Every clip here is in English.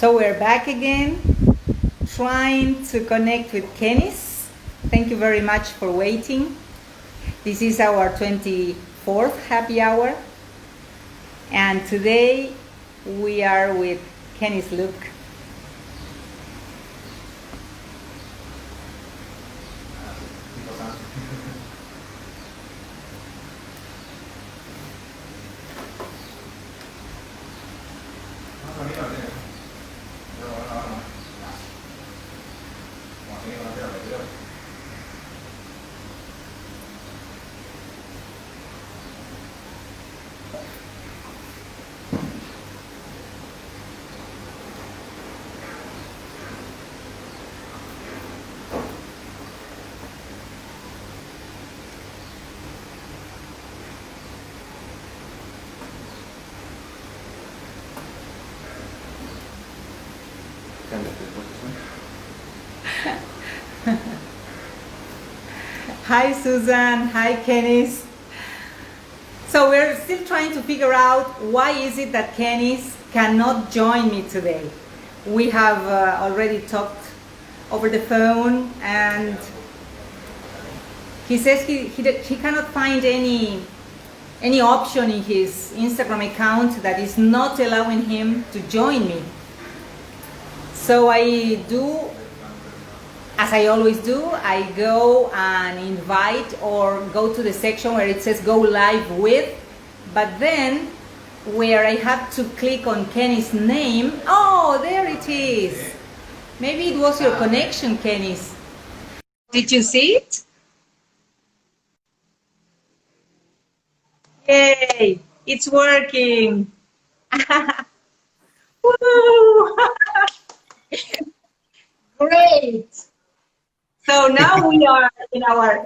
So we're back again, trying to connect with Kennis. Thank you very much for waiting. This is our 24th happy hour. And today we are with Kennis Luke. Hi Susan, hi Kennis. So we're still trying to figure out why is it that Kennis cannot join me today. We have already talked over the phone and he says he cannot find any option in his Instagram account that is not allowing him to join me. So I do, as I always do, I go and invite or go to the section where it says go live with, but then where I have to click on Kenny's name, oh, there it is. Maybe it was your connection, Kennis. Did you see it? Yay, it's working. Woo! Great. So now we are in our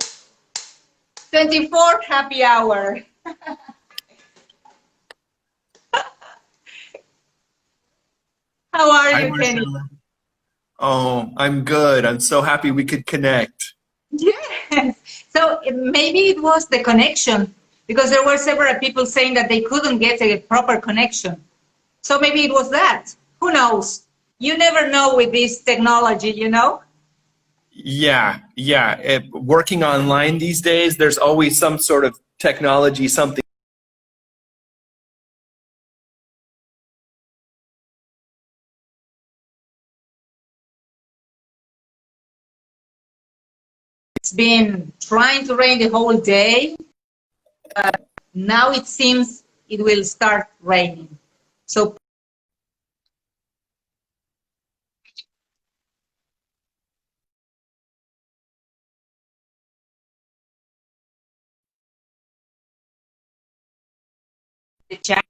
24th happy hour. How are you, Kenny? Oh, I'm good. I'm so happy we could connect. Yes. So maybe it was the connection, because there were several people saying that they couldn't get a proper connection. So maybe it was that. Who knows? You never know with this technology, you know? Yeah. Working online these days, there's always some sort of technology, something. It's been trying to rain the whole day. Now it seems it will start raining. So the chat.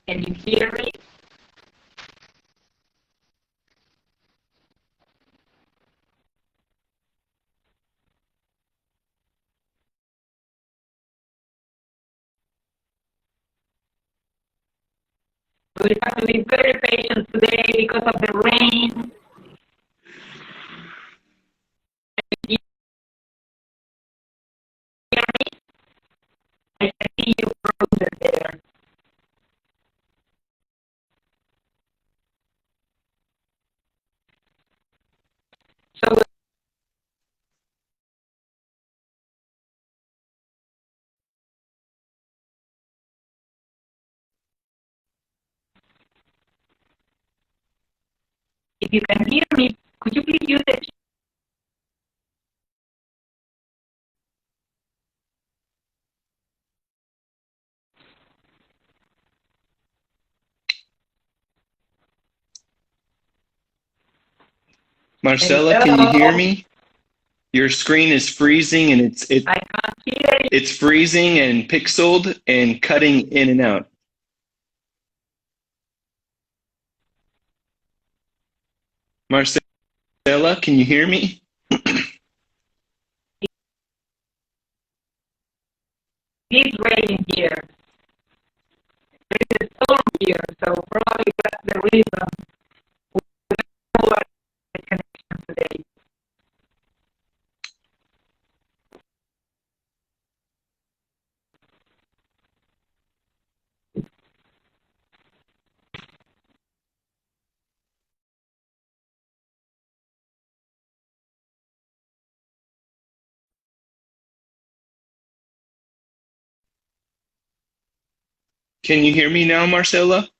Can you hear me? We have to be very patient today because of the rain. Can you hear me? I can see you frozen there. So if you can hear me, could you please use it? Marcela, can you hear me? Your screen is freezing and I can't hear you. it's freezing and pixeled and cutting in and out. Marcela, can you hear me? It's raining here. There is a storm here, so probably that's the reason we don't have the connection today. Can you hear me now, Marcela?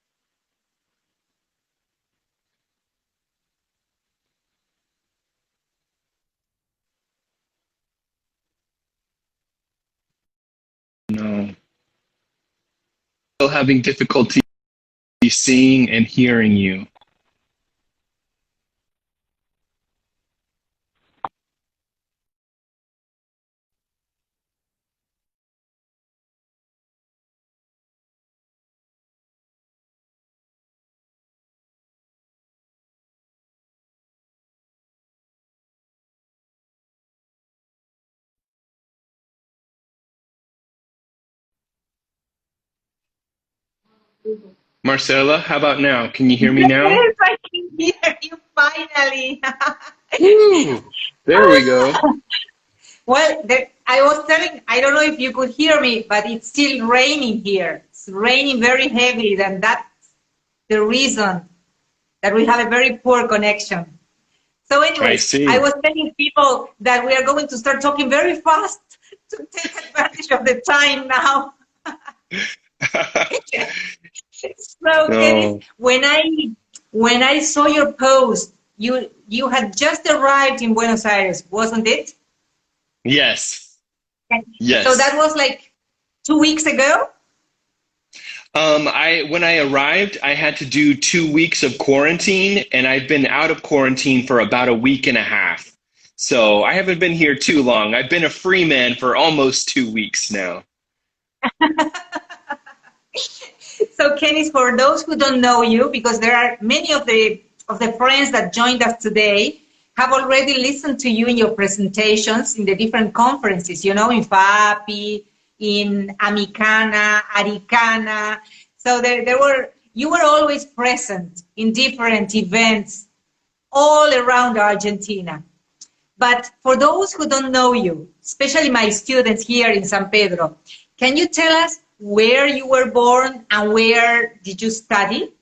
No. Still having difficulty seeing and hearing you. Marcela, how about now? Can you hear me now? Yes, I can hear you finally. Woo, there we go. Well, I was telling, I don't know if you could hear me, but it's still raining here. It's raining very heavily, and that's the reason that we have a very poor connection. So anyway, I was telling people that we are going to start talking very fast to take advantage of the time now. So Kennis, when I saw your post, you had just arrived in Buenos Aires, wasn't it? Yes. Yes. So that was like 2 weeks ago? When I arrived, I had to do 2 weeks of quarantine, and I've been out of quarantine for about a week and a half. So I haven't been here too long. I've been a free man for almost 2 weeks now. So Kennis, for those who don't know you, because there are many of the friends that joined us today, have already listened to you in your presentations in the different conferences, you know, in FAPI, in Americana, Aricana. So you were always present in different events all around Argentina. But for those who don't know you, especially my students here in San Pedro, can you tell us where you were born and where did you study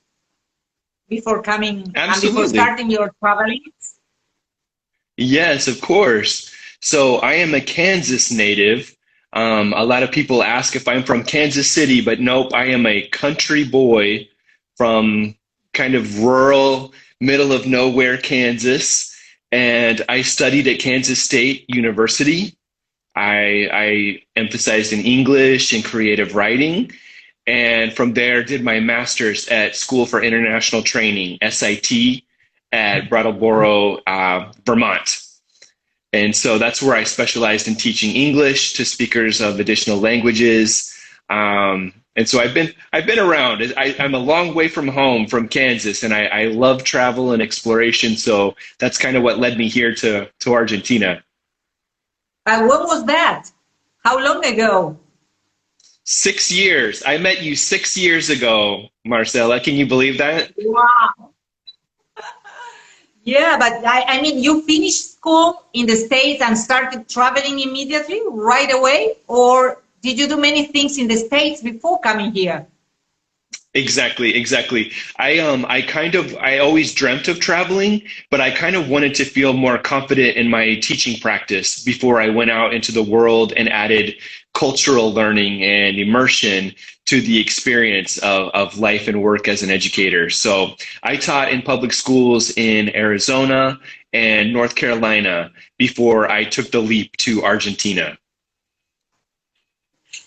before coming and before starting your traveling? Yes, of course. So I am a Kansas native. A lot of people ask if I'm from Kansas City, but nope, I am a country boy from kind of rural, middle of nowhere Kansas. And I studied at Kansas State University. I emphasized in English and creative writing. And from there, did my master's at School for International Training, SIT, at Brattleboro, Vermont. And so that's where I specialized in teaching English to speakers of additional languages. And so I've been around. I'm a long way from home, from Kansas, and I love travel and exploration. So that's kind of what led me here to Argentina. When was that? How long ago? 6 years. I met you 6 years ago, Marcela. Can you believe that? Wow. Yeah, but I mean, you finished school in the States and started traveling immediately, right away? Or did you do many things in the States before coming here? Exactly. I always dreamt of traveling, but I kind of wanted to feel more confident in my teaching practice before I went out into the world and added cultural learning and immersion to the experience of life and work as an educator. So I taught in public schools in Arizona and North Carolina before I took the leap to Argentina.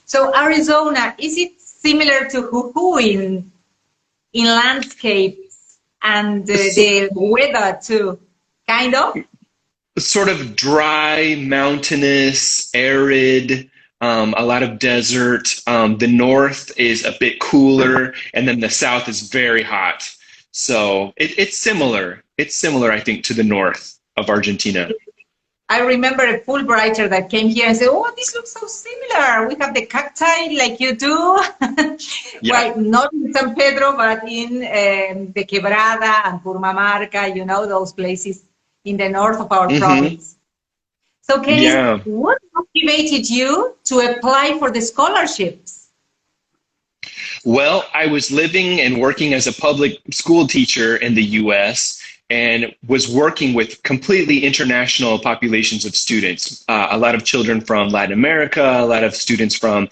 So Arizona, is it similar to Jujuy in landscapes and the weather too, kind of? Sort of dry, mountainous, arid, a lot of desert. The north is a bit cooler, and then the south is very hot. So it's similar. It's similar, I think, to the north of Argentina. I remember a Fulbrighter that came here and said, "Oh, this looks so similar. We have the cacti like you do." Yeah. Well, not in San Pedro, but in the Quebrada and Purmamarca, you know, those places in the north of our province. So, Kenny, what motivated you to apply for the scholarships? Well, I was living and working as a public school teacher in the U.S., and was working with completely international populations of students, a lot of children from Latin America, a lot of students from,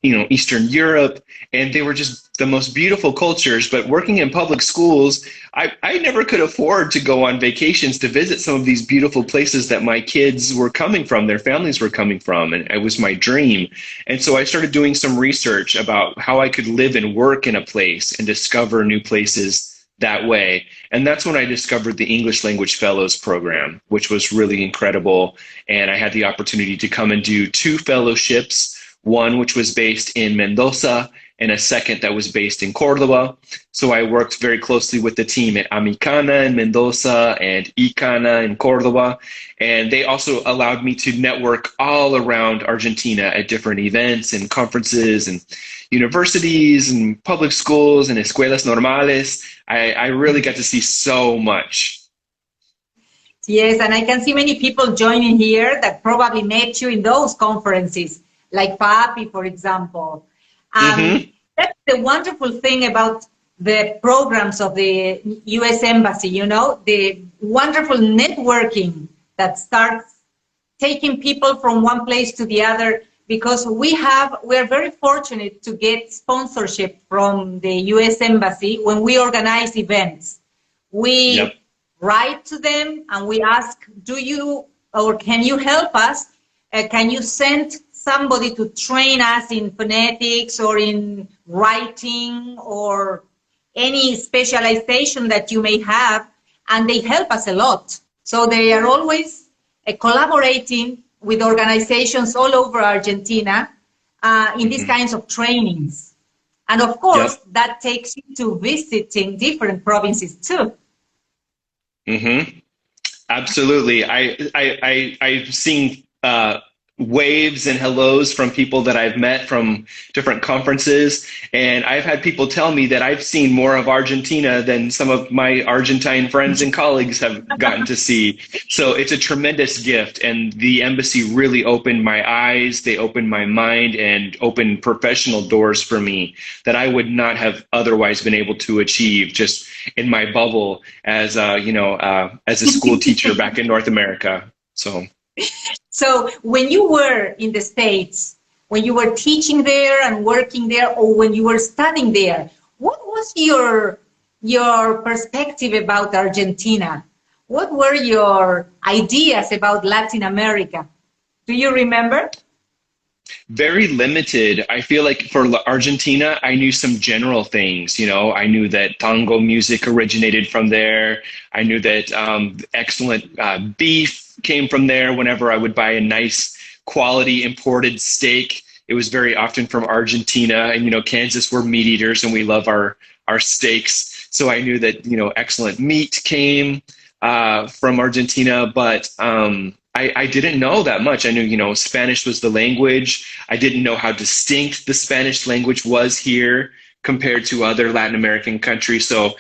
Eastern Europe, and they were just the most beautiful cultures. But working in public schools, I never could afford to go on vacations to visit some of these beautiful places that my kids were coming from, their families were coming from, and it was my dream. And so I started doing some research about how I could live and work in a place and discover new places that way. And that's when I discovered the English Language Fellows Program, which was really incredible. And I had the opportunity to come and do 2 fellowships, one which was based in Mendoza and a second that was based in Cordoba. So I worked very closely with the team at Amicana in Mendoza and Icana in Cordoba. And they also allowed me to network all around Argentina at different events and conferences and universities and public schools and escuelas normales. I really got to see so much. Yes, and I can see many people joining here that probably met you in those conferences, like Papi, for example. That's the wonderful thing about the programs of the U.S. Embassy, the wonderful networking that starts taking people from one place to the other, because we are very fortunate to get sponsorship from the U.S. Embassy when we organize events. We write to them and we ask, can you help us? Can you send somebody to train us in phonetics or in writing or any specialization that you may have? And they help us a lot. So they are always collaborating with organizations all over Argentina in these kinds of trainings. And of course, that takes you to visiting different provinces too. Absolutely. I've seen waves and hellos from people that I've met from different conferences. And I've had people tell me that I've seen more of Argentina than some of my Argentine friends and colleagues have gotten to see. So it's a tremendous gift. And the embassy really opened my eyes. They opened my mind and opened professional doors for me that I would not have otherwise been able to achieve just in my bubble as as a school teacher back in North America. So when you were in the States, when you were teaching there and working there, or when you were studying there, what was your perspective about Argentina? What were your ideas about Latin America? Do you remember? Very limited. I feel like for Argentina, I knew some general things. I knew that tango music originated from there. I knew that excellent beef came from there. Whenever I would buy a nice quality imported steak, it was very often from Argentina. And, Kansas, we're meat eaters and we love our steaks. So I knew that, excellent meat came from Argentina, but I didn't know that much. I knew, Spanish was the language. I didn't know how distinct the Spanish language was here compared to other Latin American countries. So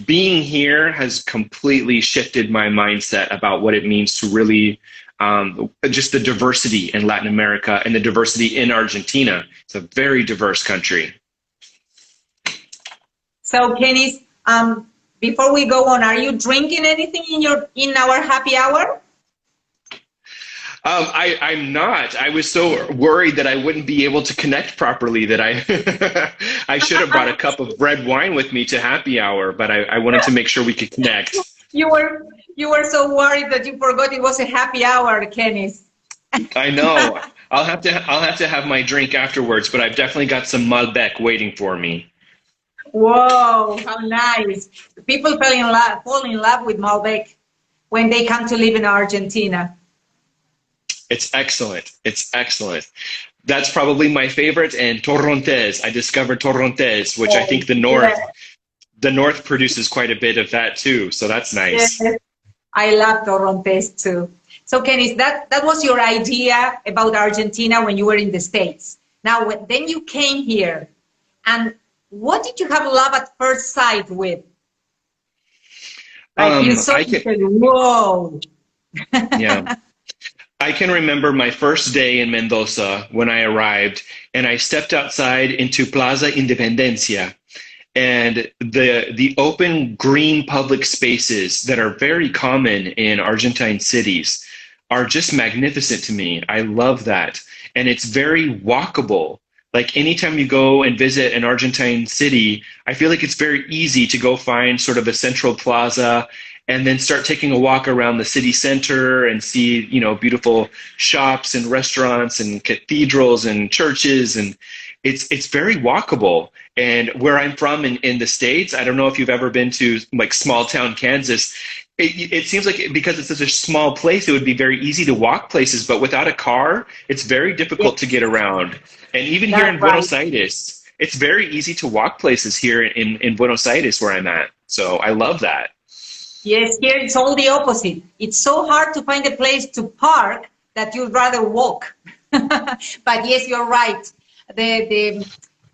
being here has completely shifted my mindset about what it means to really just the diversity in Latin America and the diversity in Argentina. It's a very diverse country. So, Kennis, before we go on, are you drinking anything in our happy hour? I'm not. I was so worried that I wouldn't be able to connect properly that I should have brought a cup of red wine with me to happy hour, but I wanted to make sure we could connect. You were so worried that you forgot it was a happy hour, Kennis. I know. I'll have to have my drink afterwards, but I've definitely got some Malbec waiting for me. Whoa, how nice. People fall in love with Malbec when they come to live in Argentina. It's excellent. It's excellent. That's probably my favorite. And Torrontés. I discovered Torrontés, which I think the north produces quite a bit of that too. So that's nice. Yes. I love Torrontés too. So, Kennis, that was your idea about Argentina when you were in the States. Now, then you came here, and what did you have love at first sight with? Like you saw it, said, whoa. Yeah. I can remember my first day in Mendoza when I arrived, and I stepped outside into Plaza Independencia, and the open green public spaces that are very common in Argentine cities are just magnificent to me. I love that. And it's very walkable. Like anytime you go and visit an Argentine city, I feel like it's very easy to go find sort of a central plaza and then start taking a walk around the city center and see, you know, beautiful shops and restaurants and cathedrals and churches. And it's very walkable. And where I'm from in the States, I don't know if you've ever been to like small town Kansas. It seems like because it's such a small place, it would be very easy to walk places, but without a car, it's very difficult to get around. And even here in Buenos Aires, it's very easy to walk places here in Buenos Aires where I'm at. So I love that. Yes, here it's all the opposite. It's so hard to find a place to park that you'd rather walk. But yes, you're right. The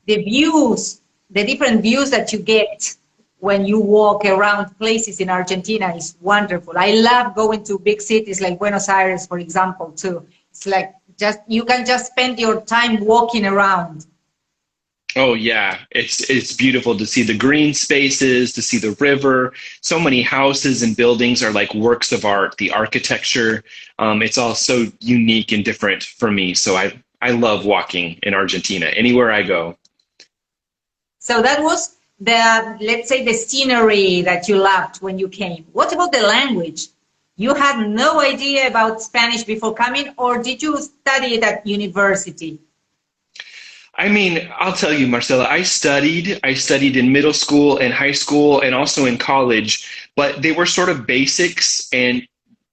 views, the different views that you get when you walk around places in Argentina is wonderful. I love going to big cities like Buenos Aires, for example, too. It's like you can just spend your time walking around. Oh yeah, it's beautiful to see the green spaces, to see the river. So many houses and buildings are like works of art. The architecture, it's all so unique and different for me. So I love walking in Argentina anywhere I go. So that was let's say the scenery that you loved when you came. What about the language? You had no idea about Spanish before coming, or did you study it at university? I mean, I'll tell you, Marcela, I studied in middle school and high school and also in college, but they were sort of basics and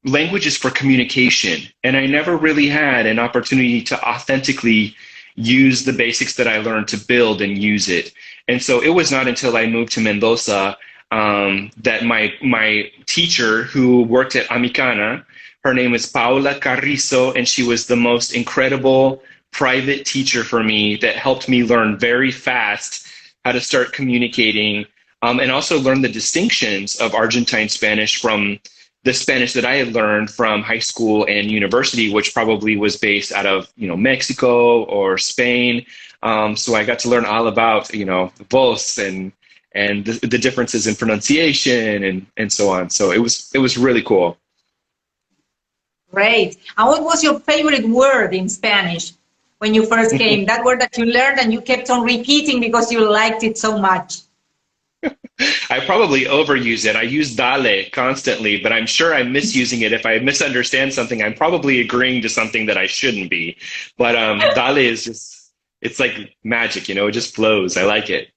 languages for communication. And I never really had an opportunity to authentically use the basics that I learned to build and use it. And so it was not until I moved to Mendoza that my teacher who worked at Americana, her name is Paula Carrizo, and she was the most incredible private teacher for me that helped me learn very fast how to start communicating and also learn the distinctions of Argentine Spanish from the Spanish that I had learned from high school and university, which probably was based out of, you know, Mexico or Spain. So I got to learn all about, you know, voz and the differences in pronunciation and so on. So it was really cool. Great. And what was your favorite word in Spanish when you first came? That word that you learned and you kept on repeating because you liked it so much. I probably overuse it. I use dale constantly, but I'm sure I'm misusing it. If I misunderstand something, I'm probably agreeing to something that I shouldn't be. But dale is just, it's like magic, you know, it just flows. I like it.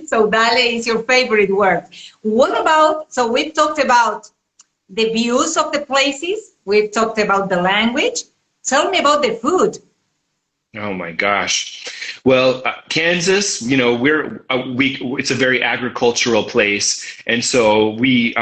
So dale is your favorite word. What about, so we've talked about the views of the places. We've talked about the language. Tell me about the food. Oh my gosh. Well, Kansas, you know, it's a very agricultural place. And so we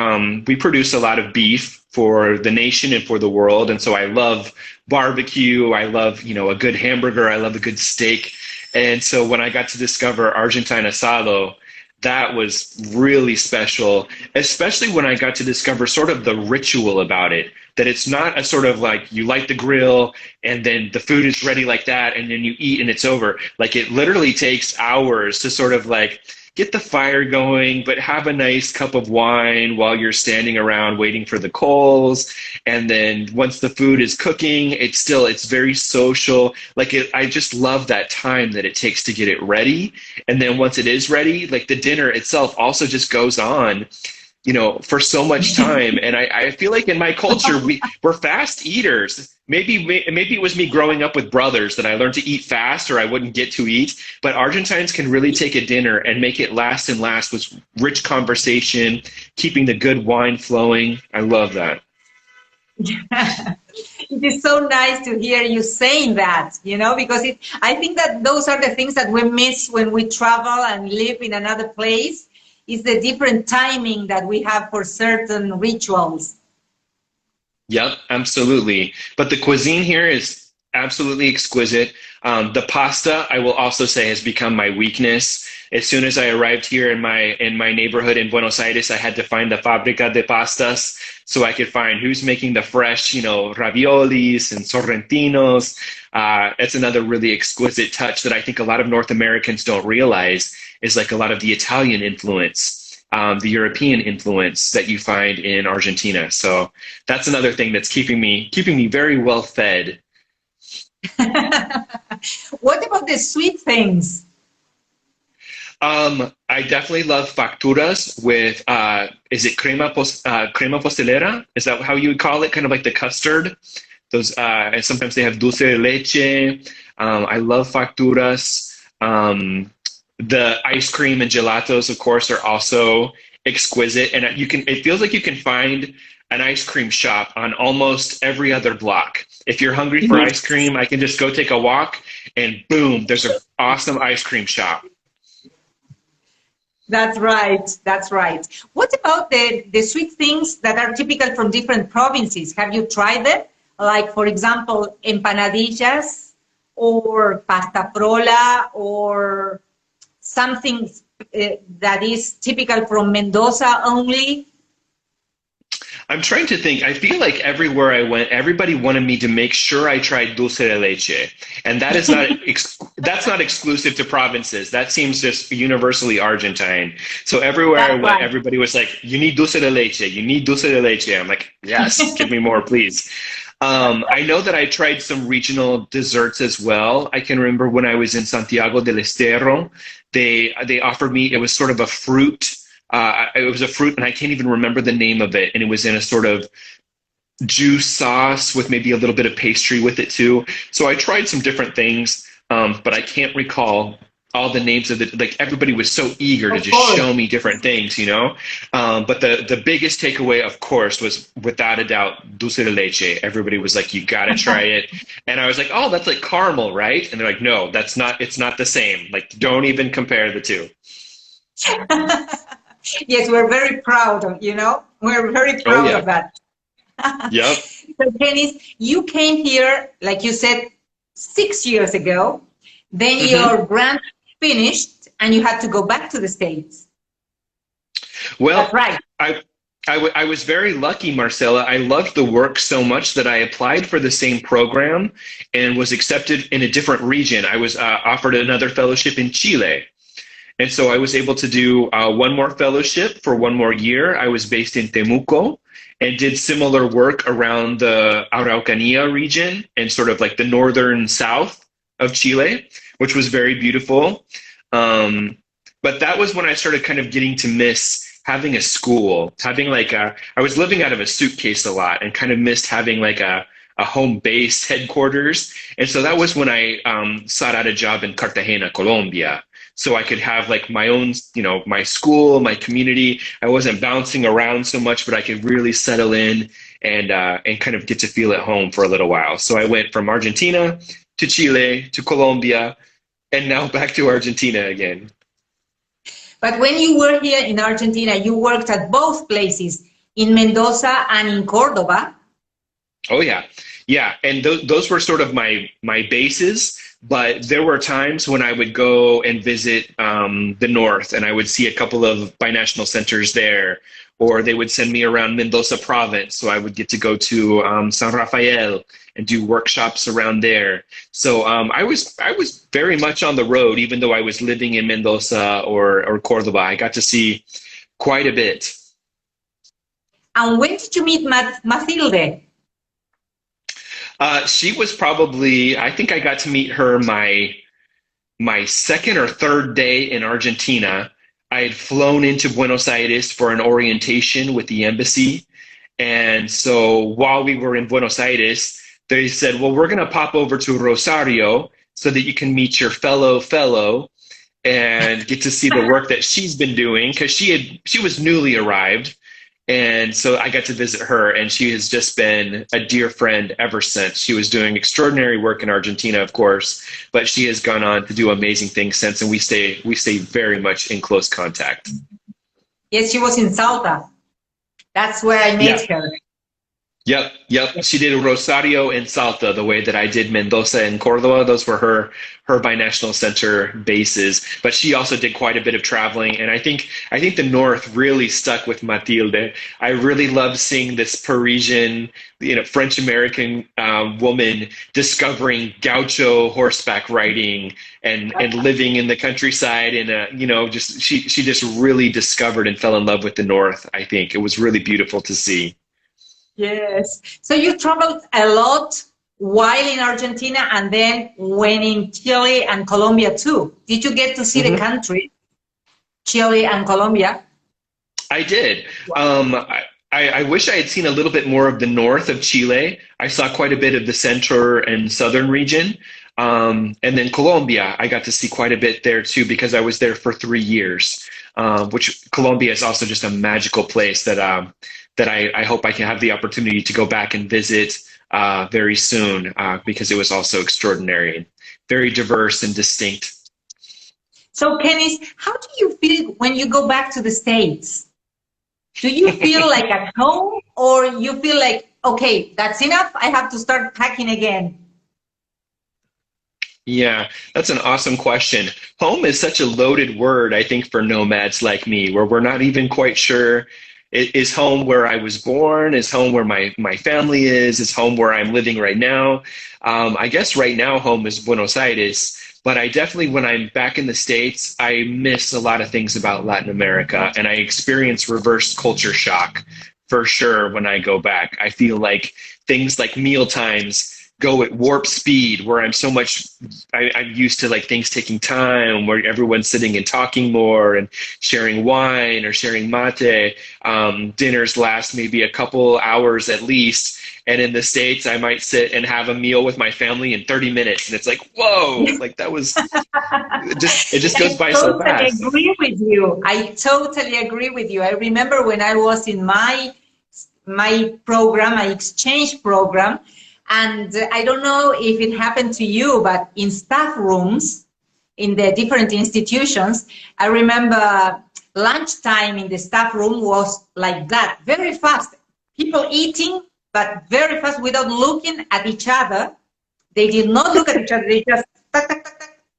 produce a lot of beef for the nation and for the world. And so I love barbecue. I love, you know, a good hamburger. I love a good steak. And so when I got to discover Argentine asado, that was really special, especially when I got to discover sort of the ritual about it, that it's not a sort of like you light the grill and then the food is ready like that and then you eat and it's over. Like it literally takes hours to sort of like get the fire going, but have a nice cup of wine while you're standing around waiting for the coals. And then once the food is cooking, it's very social. Like I just love that time that it takes to get it ready. And then once it is ready, like the dinner itself also just goes on, you know, for so much time. And I feel like in my culture, we're fast eaters. Maybe it was me growing up with brothers that I learned to eat fast or I wouldn't get to eat. But Argentines can really take a dinner and make it last and last with rich conversation, keeping the good wine flowing. I love that. It is so nice to hear you saying that, you know, because I think that those are the things that we miss when we travel and live in another place, is the different timing that we have for certain rituals. Yep, absolutely. But the cuisine here is absolutely exquisite. The pasta, I will also say, has become my weakness. As soon as I arrived here in my neighborhood in Buenos Aires, I had to find the Fábrica de Pastas so I could find who's making the fresh, raviolis and sorrentinos. It's another really exquisite touch that I think a lot of North Americans don't realize is like a lot of the Italian influence. The European influence that you find in Argentina. So that's another thing that's keeping me very well fed. What about the sweet things? I definitely love facturas with is it crema pastelera? Is that how you would call it? Kind of like the custard. Those and sometimes they have dulce de leche. I love facturas. The ice cream and gelatos, of course, are also exquisite, and it feels like you can find an ice cream shop on almost every other block. If you're hungry for ice cream, I can just go take a walk and boom, there's an awesome ice cream shop. That's right. That's right. What about the sweet things that are typical from different provinces? Have you tried them? Like, for example, empanadillas or pasta frola or something that is typical from Mendoza only? I'm trying to think. I feel like everywhere I went, everybody wanted me to make sure I tried dulce de leche, and that is not that's not exclusive to provinces. That seems just universally Argentine. So everywhere I went, everybody was like, "You need dulce de leche. You need dulce de leche." I'm like, "Yes, give me more, please." I know that I tried some regional desserts as well. I can remember when I was in Santiago del Estero, they offered me, it was sort of a fruit. It was a fruit, and I can't even remember the name of it. And it was in a sort of juice sauce with maybe a little bit of pastry with it too. So I tried some different things, but I can't recall all the names of it. Like everybody was so eager to just show me different things, But the biggest takeaway, of course, was without a doubt dulce de leche. Everybody was like, "You gotta try it," and I was like, "Oh, that's like caramel, right?" And they're like, "No, that's not. It's not the same. Like, don't even compare the two." Yes, we're very proud of, we're very proud of that. Yep. So, Kennis, you came here, like you said, 6 years ago. Then your grant finished and you had to go back to the States. Well, that's right. I was very lucky, Marcela. I loved the work so much that I applied for the same program and was accepted in a different region. I was offered another fellowship in Chile. And so I was able to do one more fellowship for 1 more year. I was based in Temuco and did similar work around the Araucanía region and sort of like the northern south of Chile, which was very beautiful. But that was when I started kind of getting to miss having a school, having like I was living out of a suitcase a lot and kind of missed having like a home base headquarters. And so that was when I sought out a job in Cartagena, Colombia. So I could have like my own, my school, my community. I wasn't bouncing around so much, but I could really settle in and kind of get to feel at home for a little while. So I went from Argentina to Chile to Colombia and now back to Argentina again. But when you were here in Argentina, you worked at both places, in Mendoza and in Cordoba. Oh, yeah. Yeah. And those were sort of my bases. But there were times when I would go and visit the north, and I would see a couple of binational centers there, or they would send me around Mendoza province, so I would get to go to San Rafael and do workshops around there. So I was very much on the road, even though I was living in Mendoza or Cordoba. I got to see quite a bit. And when did you meet Mathilde? She was probably, I think I got to meet her my second or third day in Argentina. I had flown into Buenos Aires for an orientation with the embassy. And so while we were in Buenos Aires, they said, well, we're going to pop over to Rosario so that you can meet your fellow and get to see the work that she's been doing, because she was newly arrived. And so I got to visit her, and she has just been a dear friend ever since. She was doing extraordinary work in Argentina, of course, but she has gone on to do amazing things since, and we stay very much in close contact. Yes, she was in Salta. That's where I met her. Yep. She did Rosario and Salta the way that I did Mendoza and Cordoba. Those were her binational center bases. But she also did quite a bit of traveling, and I think the North really stuck with Matilde. I really loved seeing this Parisian, French American woman discovering gaucho horseback riding and living in the countryside, and just she just really discovered and fell in love with the North. I think it was really beautiful to see. Yes. So you traveled a lot while in Argentina and then when in Chile and Colombia too. Did you get to see the country, Chile and Colombia? I did. I wish I had seen a little bit more of the north of Chile. I saw quite a bit of the center and southern region. And then Colombia, I got to see quite a bit there too because I was there for 3 years, which Colombia is also just a magical place that I hope I can have the opportunity to go back and visit very soon because it was also extraordinary and very diverse and distinct. So, Kennis, how do you feel when you go back to the States? Do you feel like at home, or you feel like, okay, that's enough, I have to start packing again? Yeah, that's an awesome question. Home is such a loaded word, I think, for nomads like me, where we're not even quite sure. Is home where I was born? Is home where my family is? Is home where I'm living right now? I guess right now home is Buenos Aires, but I definitely, when I'm back in the States, I miss a lot of things about Latin America, and I experience reverse culture shock for sure when I go back. I feel like things like meal times go at warp speed, where I'm used to like things taking time, where everyone's sitting and talking more and sharing wine or sharing mate. Dinners last maybe a couple hours at least. And in the States, I might sit and have a meal with my family in 30 minutes. And it's like, whoa, like that was, it just goes by so fast. I totally agree with you. I totally agree with you. I remember when I was in my program, my exchange program, and I don't know if it happened to you, but in staff rooms, in the different institutions, I remember lunchtime in the staff room was like that, very fast. People eating, but very fast without looking at each other. They did not look at each other. They just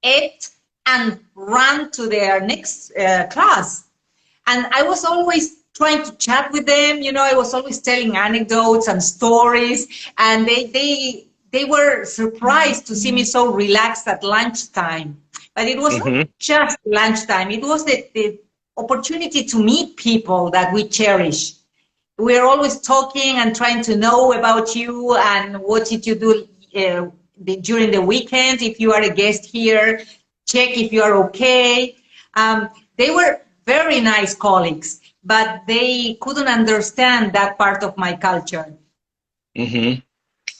ate and ran to their next class. And I was always trying to chat with them. I was always telling anecdotes and stories, and they were surprised to see me so relaxed at lunchtime. But it was not just lunchtime. It was the opportunity to meet people that we cherish. We're always talking and trying to know about you and what did you do during the weekend. If you are a guest here, check if you are okay. They were very nice colleagues, but they couldn't understand that part of my culture.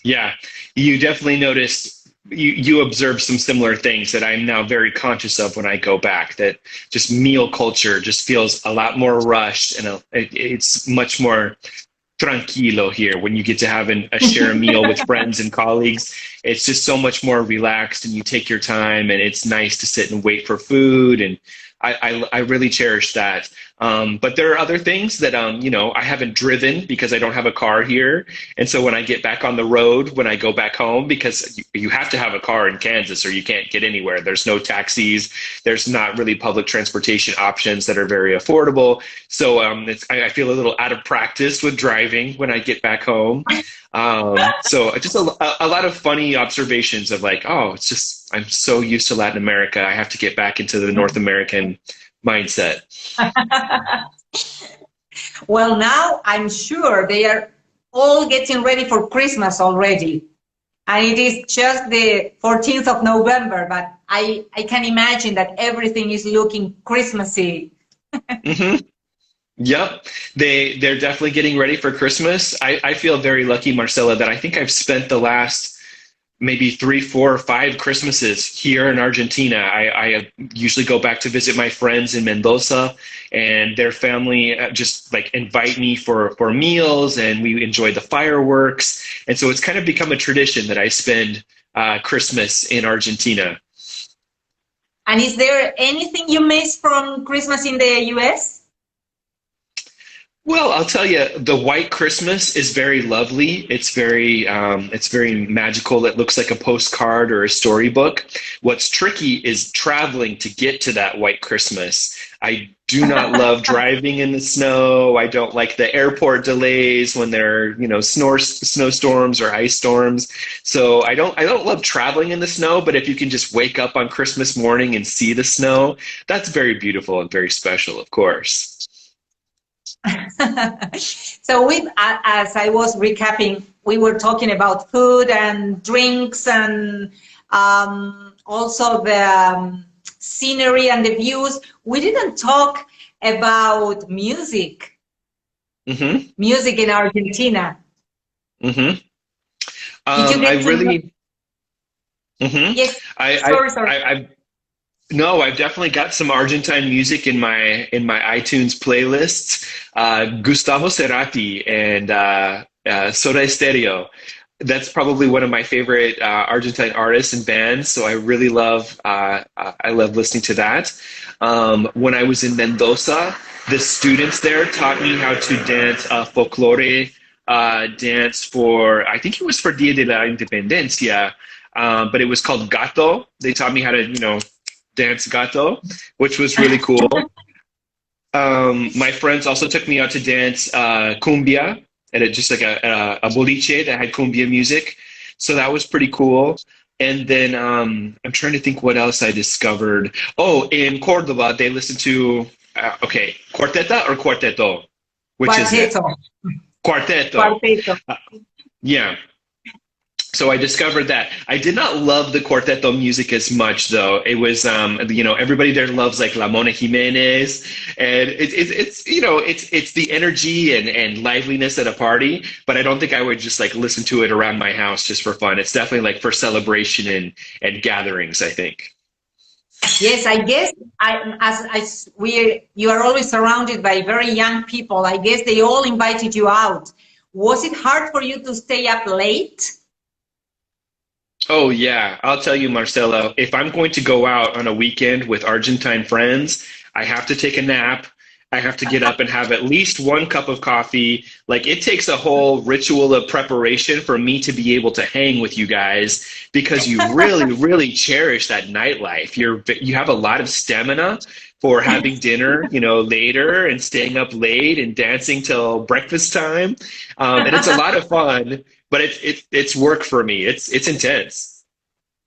Yeah, you definitely noticed, you observed some similar things that I'm now very conscious of when I go back, that just meal culture just feels a lot more rushed, and it's much more tranquilo here when you get to have a share a meal with friends and colleagues. It's just so much more relaxed, and you take your time, and it's nice to sit and wait for food, and I really cherish that. But there are other things that, I haven't driven because I don't have a car here. And so when I get back on the road, when I go back home, because you have to have a car in Kansas or you can't get anywhere. There's no taxis. There's not really public transportation options that are very affordable. So I feel a little out of practice with driving when I get back home. So just a lot of funny observations of like, oh, it's just, I'm so used to Latin America. I have to get back into the North American mindset. Well, now I'm sure they are all getting ready for Christmas already. And it is just the 14th of November, but I can imagine that everything is looking Christmassy. Yep, they're definitely getting ready for Christmas. I feel very lucky, Marcela, that I think I've spent the last maybe 3, 4, 5 Christmases here in Argentina. I usually go back to visit my friends in Mendoza, and their family just like invite me for meals, and we enjoy the fireworks. And so it's kind of become a tradition that I spend Christmas in Argentina. And is there anything you miss from Christmas in the US? Well, I'll tell you, the white Christmas is very lovely. It's very magical. It looks like a postcard or a storybook. What's tricky is traveling to get to that white Christmas. I do not love driving in the snow. I don't like the airport delays when there are, snowstorms or ice storms. So I don't love traveling in the snow, but if you can just wake up on Christmas morning and see the snow, that's very beautiful and very special, of course. So as I was recapping, we were talking about food and drinks and also the scenery and the views. We didn't talk about music. Mm-hmm. Music in Argentina. Mm-hmm. Did you get I really. Mm-hmm. Yes. Sorry. No, I've definitely got some Argentine music in my iTunes playlists. Gustavo Cerati and Soda Stereo. That's probably one of my favorite Argentine artists and bands. So I really love I love listening to that. When I was in Mendoza, the students there taught me how to dance folklore dance for, I think it was for Dia de la Independencia, but it was called Gato. They taught me how to dance gato, which was really cool. My friends also took me out to dance cumbia at just like a boliche that had cumbia music. So that was pretty cool. And then I'm trying to think what else I discovered. Oh, in Cordoba, they listen to, quarteta or quarteto? Which is it? Quarteto. Yeah. So I discovered that. I did not love the quarteto music as much, though. It was, everybody there loves like La Mona Jimenez, and it's the energy and liveliness at a party. But I don't think I would just like listen to it around my house just for fun. It's definitely like for celebration and gatherings, I think. Yes, I guess you are always surrounded by very young people. I guess they all invited you out. Was it hard for you to stay up late? Oh, yeah. I'll tell you, Marcelo, if I'm going to go out on a weekend with Argentine friends, I have to take a nap. I have to get up and have at least one cup of coffee. Like, it takes a whole ritual of preparation for me to be able to hang with you guys because you really, really cherish that nightlife. You have a lot of stamina for having dinner, later and staying up late and dancing till breakfast time. And it's a lot of fun. But it's work for me. It's intense.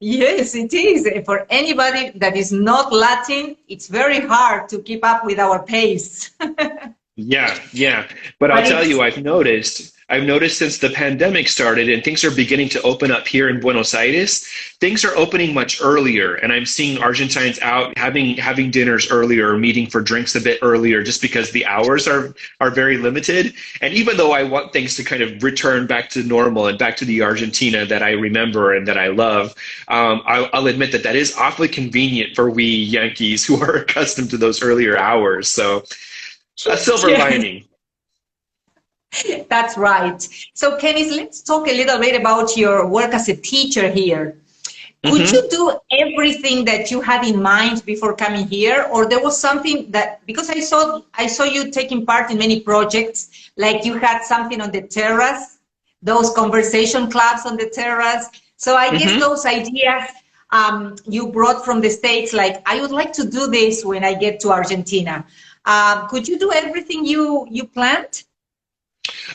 Yes, it is. For anybody that is not Latin, it's very hard to keep up with our pace. Yeah. But I'll tell you, I've noticed since the pandemic started and things are beginning to open up here in Buenos Aires, things are opening much earlier. And I'm seeing Argentines out having dinners earlier, meeting for drinks a bit earlier, just because the hours are very limited. And even though I want things to kind of return back to normal and back to the Argentina that I remember and that I love, I'll admit that is awfully convenient for we Yankees who are accustomed to those earlier hours. So a silver lining. That's right. So, Kennis, let's talk a little bit about your work as a teacher here. Could you do everything that you had in mind before coming here, or there was something that, because I saw you taking part in many projects, like you had something on the terrace, those conversation clubs on the terrace. So I guess those ideas you brought from the States, like, I would like to do this when I get to Argentina. Could you do everything you planned?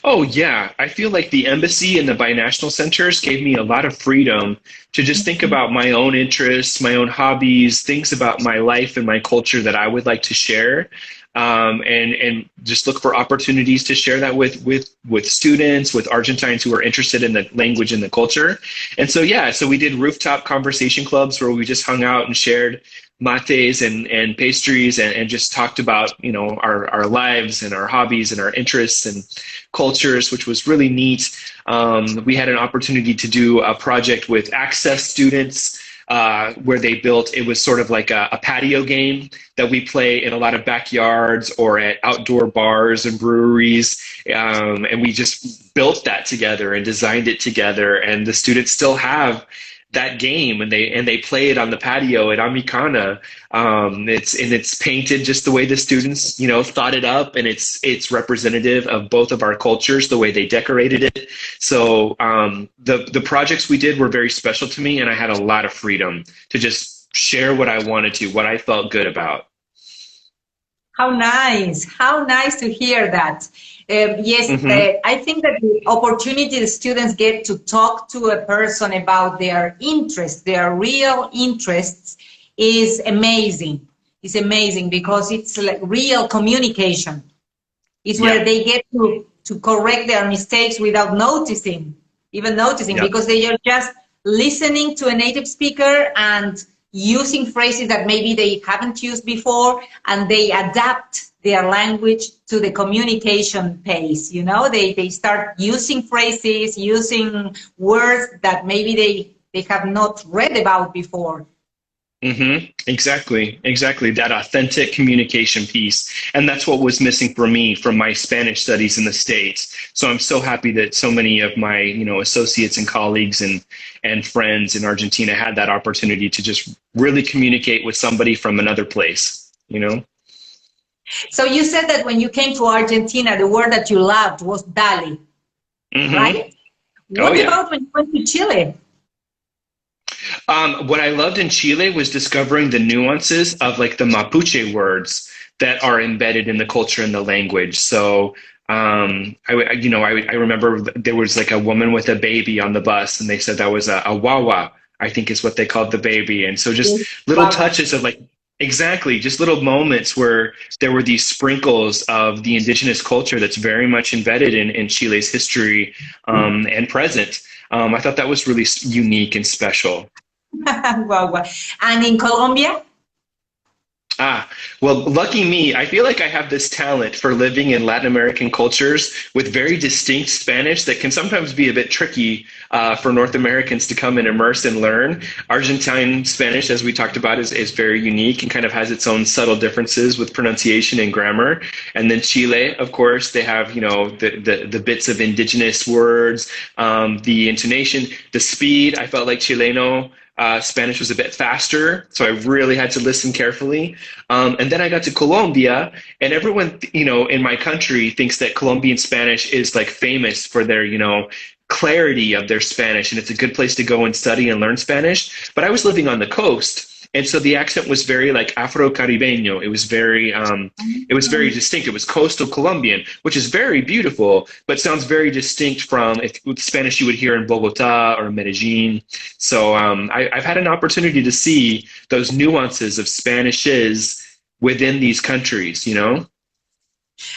Oh, yeah. I feel like the embassy and the binational centers gave me a lot of freedom to just think about my own interests, my own hobbies, things about my life and my culture that I would like to share, and just look for opportunities to share that with students, with Argentines who are interested in the language and the culture. And so, so we did rooftop conversation clubs where we just hung out and shared mates and pastries and just talked about, our lives and our hobbies and our interests and cultures, which was really neat. We had an opportunity to do a project with Access students where they built, it was sort of like a patio game that we play in a lot of backyards or at outdoor bars and breweries. And we just built that together and designed it together. And the students still have that game, and they play it on the patio at Americana. It's painted just the way the students, you know, thought it up, and it's representative of both of our cultures, the way they decorated it. So the projects we did were very special to me, and I had a lot of freedom to just share what I wanted to, what I felt good about. How nice to hear that. Yes, I think that the opportunity the students get to talk to a person about their interests, their real interests, is amazing. It's amazing because it's like real communication. It's where they get to correct their mistakes without noticing, because they are just listening to a native speaker and using phrases that maybe they haven't used before, and they adapt their language to the communication pace. You know, they start using phrases, using words that maybe they have not read about before. Exactly. That authentic communication piece. And that's what was missing for me from my Spanish studies in the States. So I'm so happy that so many of my, you know, associates and colleagues and friends in Argentina had that opportunity to just really communicate with somebody from another place, you know? So you said that when you came to Argentina, the word that you loved was Dali, right? What about when you went to Chile? What I loved in Chile was discovering the nuances of like the Mapuche words that are embedded in the culture and the language. So I remember there was like a woman with a baby on the bus, and they said that was a wawa, I think is what they called the baby. And so just little touches of like, exactly, just little moments where there were these sprinkles of the indigenous culture that's very much embedded in Chile's history and present. I thought that was really unique and special. And in Colombia? Well, lucky me, I feel like I have this talent for living in Latin American cultures with very distinct Spanish that can sometimes be a bit tricky for North Americans to come and immerse and learn. Argentine Spanish, as we talked about, is very unique and kind of has its own subtle differences with pronunciation and grammar. And then Chile, of course, they have, you know, the bits of indigenous words, the intonation, the speed. I felt like Chileno Spanish was a bit faster, so I really had to listen carefully. And then I got to Colombia, and everyone, you know, in my country thinks that Colombian Spanish is like famous for their, you know, clarity of their Spanish, and it's a good place to go and study and learn Spanish. But I was living on the coast, and so the accent was very like Afro-Caribeño. It was very distinct. It was coastal Colombian, which is very beautiful, but sounds very distinct from Spanish you would hear in Bogota or Medellin. So I've had an opportunity to see those nuances of Spanishes within these countries, you know?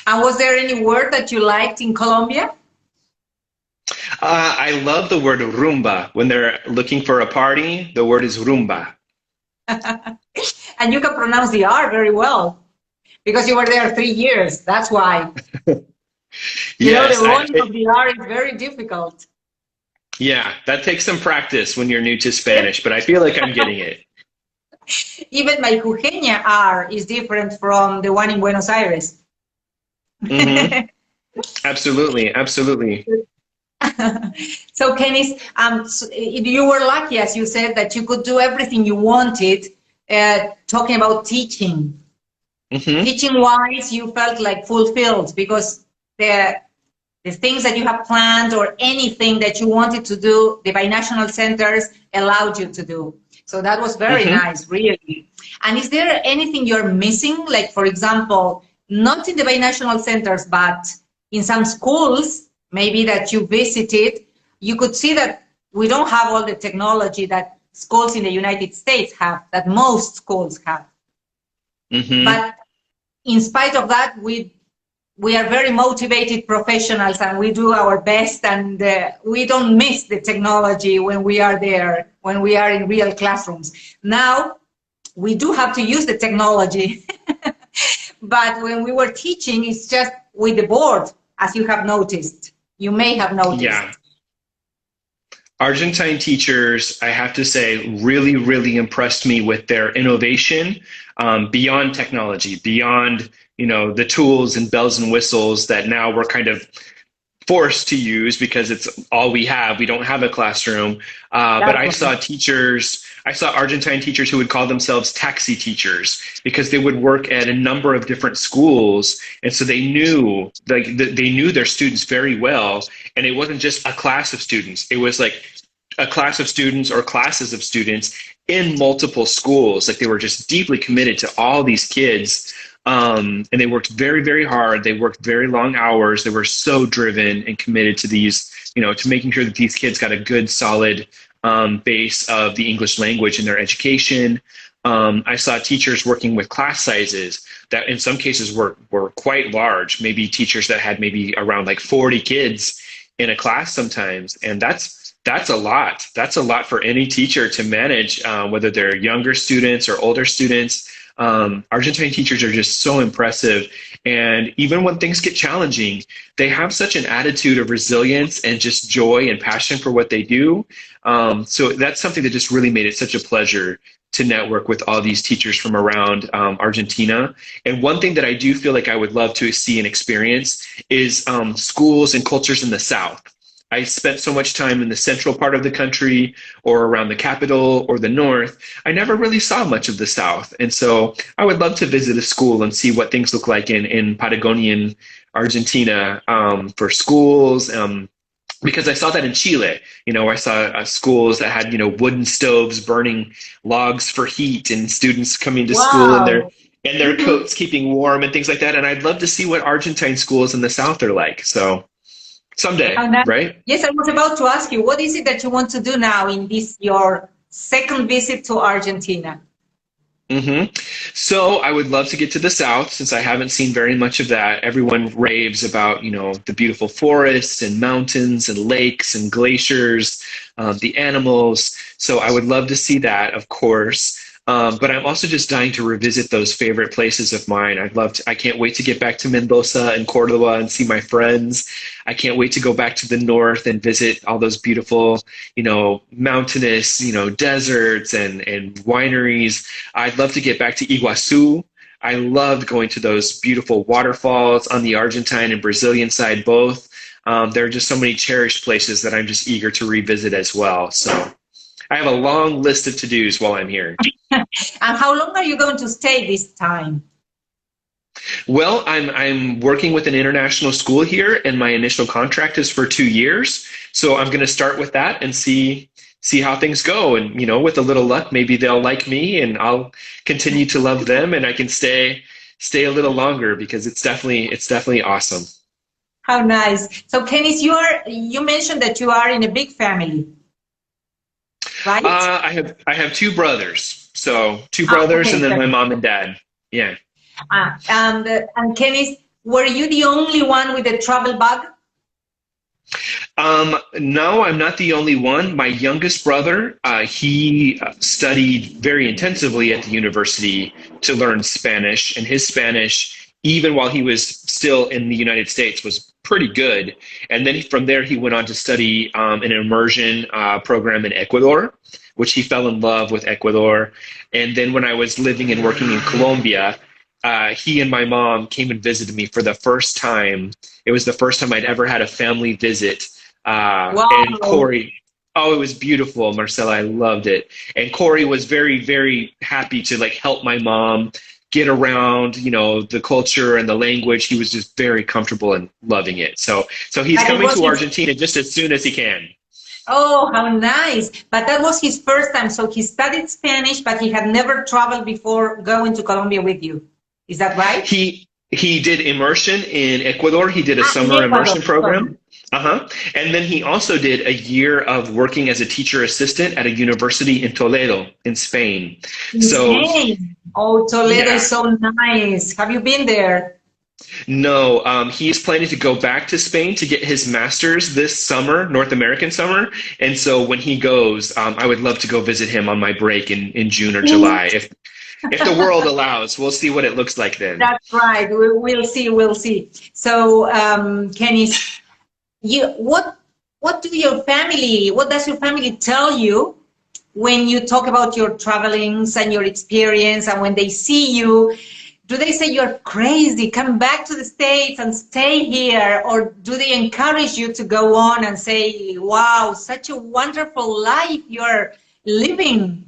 And was there any word that you liked in Colombia? I love the word rumba. When they're looking for a party, the word is rumba. And you can pronounce the R very well because you were there 3 years. That's why. You know, the volume of the R is very difficult. Yeah, that takes some practice when you're new to Spanish, but I feel like I'm getting it. Even my Jujeña R is different from the one in Buenos Aires. Absolutely. So Kennis, you were lucky, as you said, that you could do everything you wanted. Talking about teaching, teaching-wise, you felt like fulfilled because the things that you have planned or anything that you wanted to do, the binational centers allowed you to do. So that was very nice, really. And is there anything you're missing? Like, for example, not in the binational centers, but in some schools, maybe that you visited, you could see that we don't have all the technology that schools in the United States have, that most schools have. But in spite of that, we are very motivated professionals and we do our best, and we don't miss the technology when we are there, when we are in real classrooms. Now, we do have to use the technology. But when we were teaching, it's just with the board, as you have noticed. You may have noticed. Yeah. Argentine teachers, I have to say, really, really impressed me with their innovation beyond technology, beyond, you know, the tools and bells and whistles that now we're kind of forced to use because it's all we have. We don't have a classroom. But I saw Argentine teachers who would call themselves taxi teachers because they would work at a number of different schools. And so they knew, they knew their students very well. And it wasn't just a class of students. It was like a class of students or classes of students in multiple schools. Like they were just deeply committed to all these kids. And they worked very, very hard. They worked very long hours. They were so driven and committed to these, to making sure that these kids got a good, solid base of the English language in their education. I saw teachers working with class sizes that in some cases were quite large, maybe teachers that had maybe around like 40 kids in a class sometimes. And that's a lot. That's a lot for any teacher to manage, whether they're younger students or older students. Argentine teachers are just so impressive. And even when things get challenging, they have such an attitude of resilience and just joy and passion for what they do. So that's something that just really made it such a pleasure to network with all these teachers from around Argentina. And one thing that I do feel like I would love to see and experience is schools and cultures in the South. I spent so much time in the central part of the country or around the capital or the north. I never really saw much of the South. And so I would love to visit a school and see what things look like in Patagonian Argentina for schools. Because I saw that in Chile. I saw schools that had, wooden stoves burning logs for heat and students coming to school in their coats keeping warm and things like that. And I'd love to see what Argentine schools in the South are like. So someday, right? Yes, I was about to ask you, what is it that you want to do now in this, your second visit to Argentina? So I would love to get to the South since I haven't seen very much of that. Everyone raves about, the beautiful forests and mountains and lakes and glaciers, the animals. So I would love to see that, of course. But I'm also just dying to revisit those favorite places of mine. I can't wait to get back to Mendoza and Cordoba and see my friends. I can't wait to go back to the north and visit all those beautiful, mountainous, deserts and wineries. I'd love to get back to Iguazu. I loved going to those beautiful waterfalls on the Argentine and Brazilian side both. There are just so many cherished places that I'm just eager to revisit as well. So I have a long list of to-dos while I'm here. And how long are you going to stay this time? Well, I'm working with an international school here, and my initial contract is for 2 years. So I'm going to start with that and see how things go. And, with a little luck, maybe they'll like me and I'll continue to love them and I can stay a little longer because it's definitely awesome. How nice. So Kennis, you mentioned that you are in a big family. Right? I have 2 brothers. So 2 brothers and then my mom and dad. Yeah. And Kennis, were you the only one with a travel bug? No, I'm not the only one. My youngest brother, he studied very intensively at the university to learn Spanish, and his Spanish, even while he was still in the United States, was pretty good. And then from there, he went on to study an immersion program in Ecuador, which he fell in love with Ecuador. And then when I was living and working in Colombia, he and my mom came and visited me for the first time. It was the first time I'd ever had a family visit. Wow. And Corey, it was beautiful, Marcela. I loved it. And Corey was very, very happy to help my mom get around, the culture and the language. He was just very comfortable and loving it. So he's coming to Argentina just as soon as he can. Oh, how nice. But that was his first time. So he studied Spanish, but he had never traveled before going to Colombia with you. Is that right? He did immersion in Ecuador. He did a summer immersion program. And then he also did a year of working as a teacher assistant at a university in Toledo, in Spain. Toledo is so nice. Have you been there? No, he's planning to go back to Spain to get his master's this summer, North American summer. And so when he goes, I would love to go visit him on my break in June or July. If the world allows, we'll see what it looks like then. That's right. We'll see. So, Kennis, what does your family tell you when you talk about your travelings and your experience, and when they see you? do they say you're crazy, come back to the States and stay here? Or do they encourage you to go on and say, wow, such a wonderful life you're living?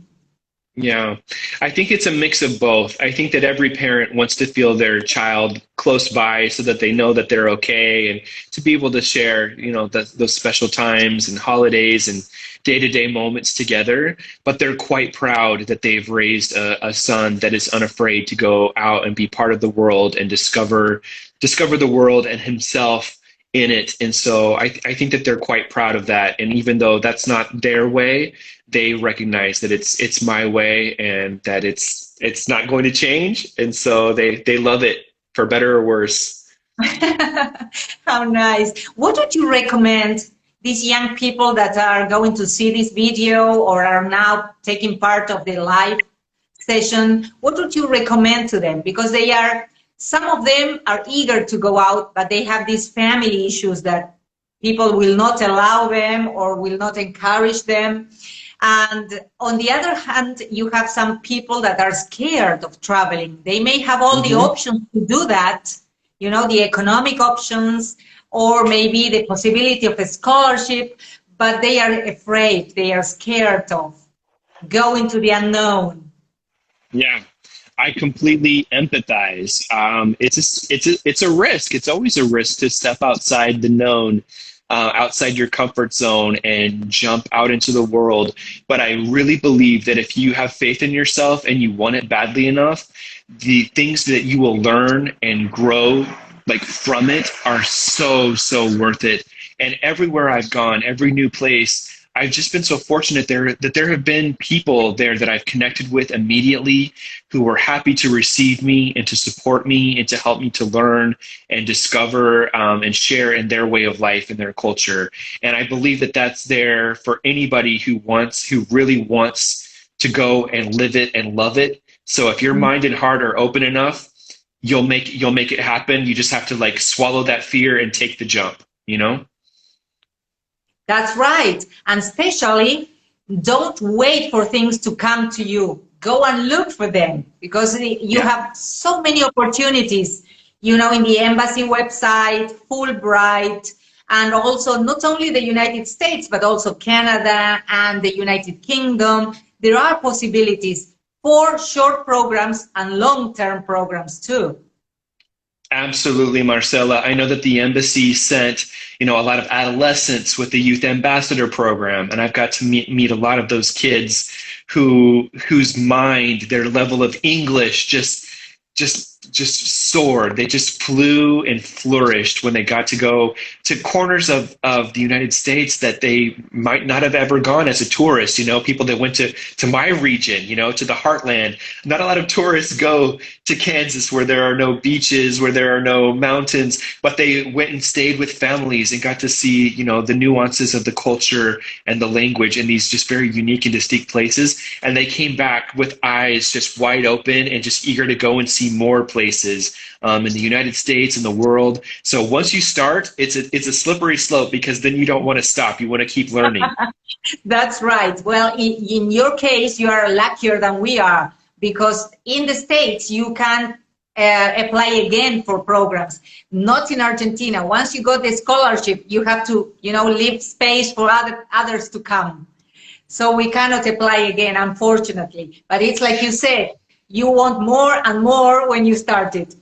Yeah, I think it's a mix of both. I think that every parent wants to feel their child close by so that they know that they're okay, and to be able to share, those special times and holidays and day-to-day moments together. But they're quite proud that they've raised a son that is unafraid to go out and be part of the world and discover the world and himself in it. And so I think that they're quite proud of that. And even though that's not their way, they recognize that it's my way and that it's not going to change. And so they love it, for better or worse. How nice. What would you recommend these young people that are going to see this video or are now taking part of the live session? What would you recommend to them? Because some of them are eager to go out, but they have these family issues that people will not allow them or will not encourage them. And on the other hand, you have some people that are scared of traveling. They may have all the options to do that, the economic options, or maybe the possibility of a scholarship, but they are afraid, they are scared of going to the unknown. Yeah, I completely empathize. It's a risk. It's always a risk to step outside the known. Outside your comfort zone and jump out into the world. But I really believe that if you have faith in yourself and you want it badly enough, the things that you will learn and grow from it are so worth it. And everywhere I've gone, every new place, I've just been so fortunate that there have been people there that I've connected with immediately who were happy to receive me and to support me and to help me to learn and discover and share in their way of life and their culture. And I believe that that's there for anybody who really wants to go and live it and love it. So if your mind and heart are open enough, you'll make it happen. You just have to swallow that fear and take the jump, That's right. And especially, don't wait for things to come to you. Go and look for them, because you have so many opportunities, in the embassy website, Fulbright, and also not only the United States, but also Canada and the United Kingdom. There are possibilities for short programs and long-term programs too. Absolutely, Marcela. I know that the embassy sent, a lot of adolescents with the Youth Ambassador program, and I've got to meet a lot of those kids whose mind, their level of English just soared. They just flew and flourished when they got to go to corners of the United States that they might not have ever gone as a tourist. People that went to my region, to the heartland. Not a lot of tourists go to Kansas where there are no beaches, where there are no mountains, but they went and stayed with families and got to see, the nuances of the culture and the language in these just very unique and distinct places. And they came back with eyes just wide open and just eager to go and see more places in the United States and the world. So once you start, it's a slippery slope, because then you don't want to stop. You want to keep learning. That's right. Well, in your case, you are luckier than we are, because in the States, you can apply again for programs. Not in Argentina. Once you got the scholarship, you have to, leave space for others to come. So we cannot apply again, unfortunately. But it's like you said, you want more and more when you started.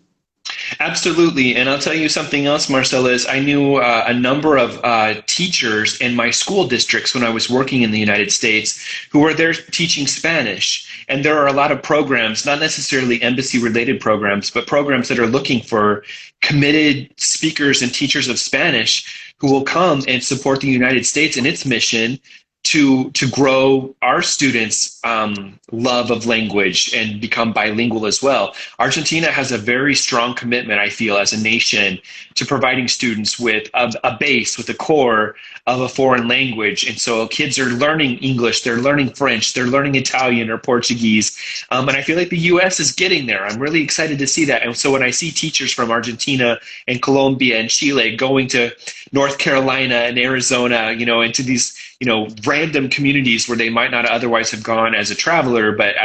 Absolutely. And I'll tell you something else, Marcela, is I knew a number of teachers in my school districts when I was working in the United States who were there teaching Spanish. And there are a lot of programs, not necessarily embassy-related programs, but programs that are looking for committed speakers and teachers of Spanish who will come and support the United States in its mission to grow our students' love of language and become bilingual as well. Argentina has a very strong commitment, I feel, as a nation to providing students with a base, with a core of a foreign language. And so kids are learning English, they're learning French, they're learning Italian or Portuguese. And I feel like the U.S. is getting there. I'm really excited to see that. And so when I see teachers from Argentina and Colombia and Chile going to North Carolina and Arizona, into these random communities where they might not otherwise have gone as a traveler, but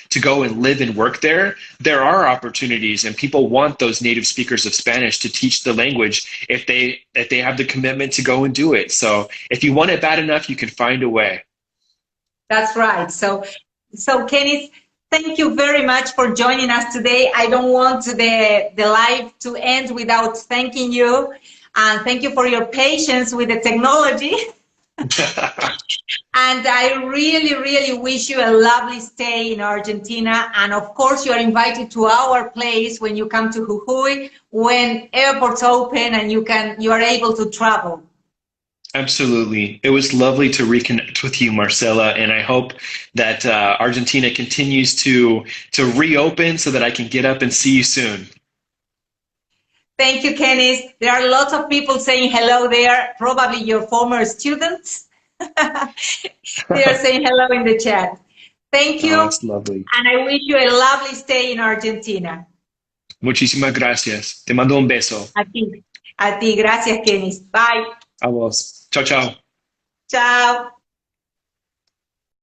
to go and live and work there, there are opportunities, and people want those native speakers of Spanish to teach the language if they have the commitment to go and do it. So if you want it bad enough, you can find a way. That's right. So Kennis, thank you very much for joining us today. I don't want the live to end without thanking you. And thank you for your patience with the technology. And I really, really wish you a lovely stay in Argentina. And of course, you are invited to our place when you come to Jujuy, when airports open and you are able to travel. Absolutely. It was lovely to reconnect with you, Marcela, and I hope that Argentina continues to reopen so that I can get up and see you soon. Thank you, Kennis. There are lots of people saying hello there, probably your former students. They are saying hello in the chat. Thank you. Oh, that's lovely. And I wish you a lovely stay in Argentina. Muchísimas gracias. Te mando un beso. A ti. Gracias, Kennis. Bye. A vos. Chao, chao. Chao.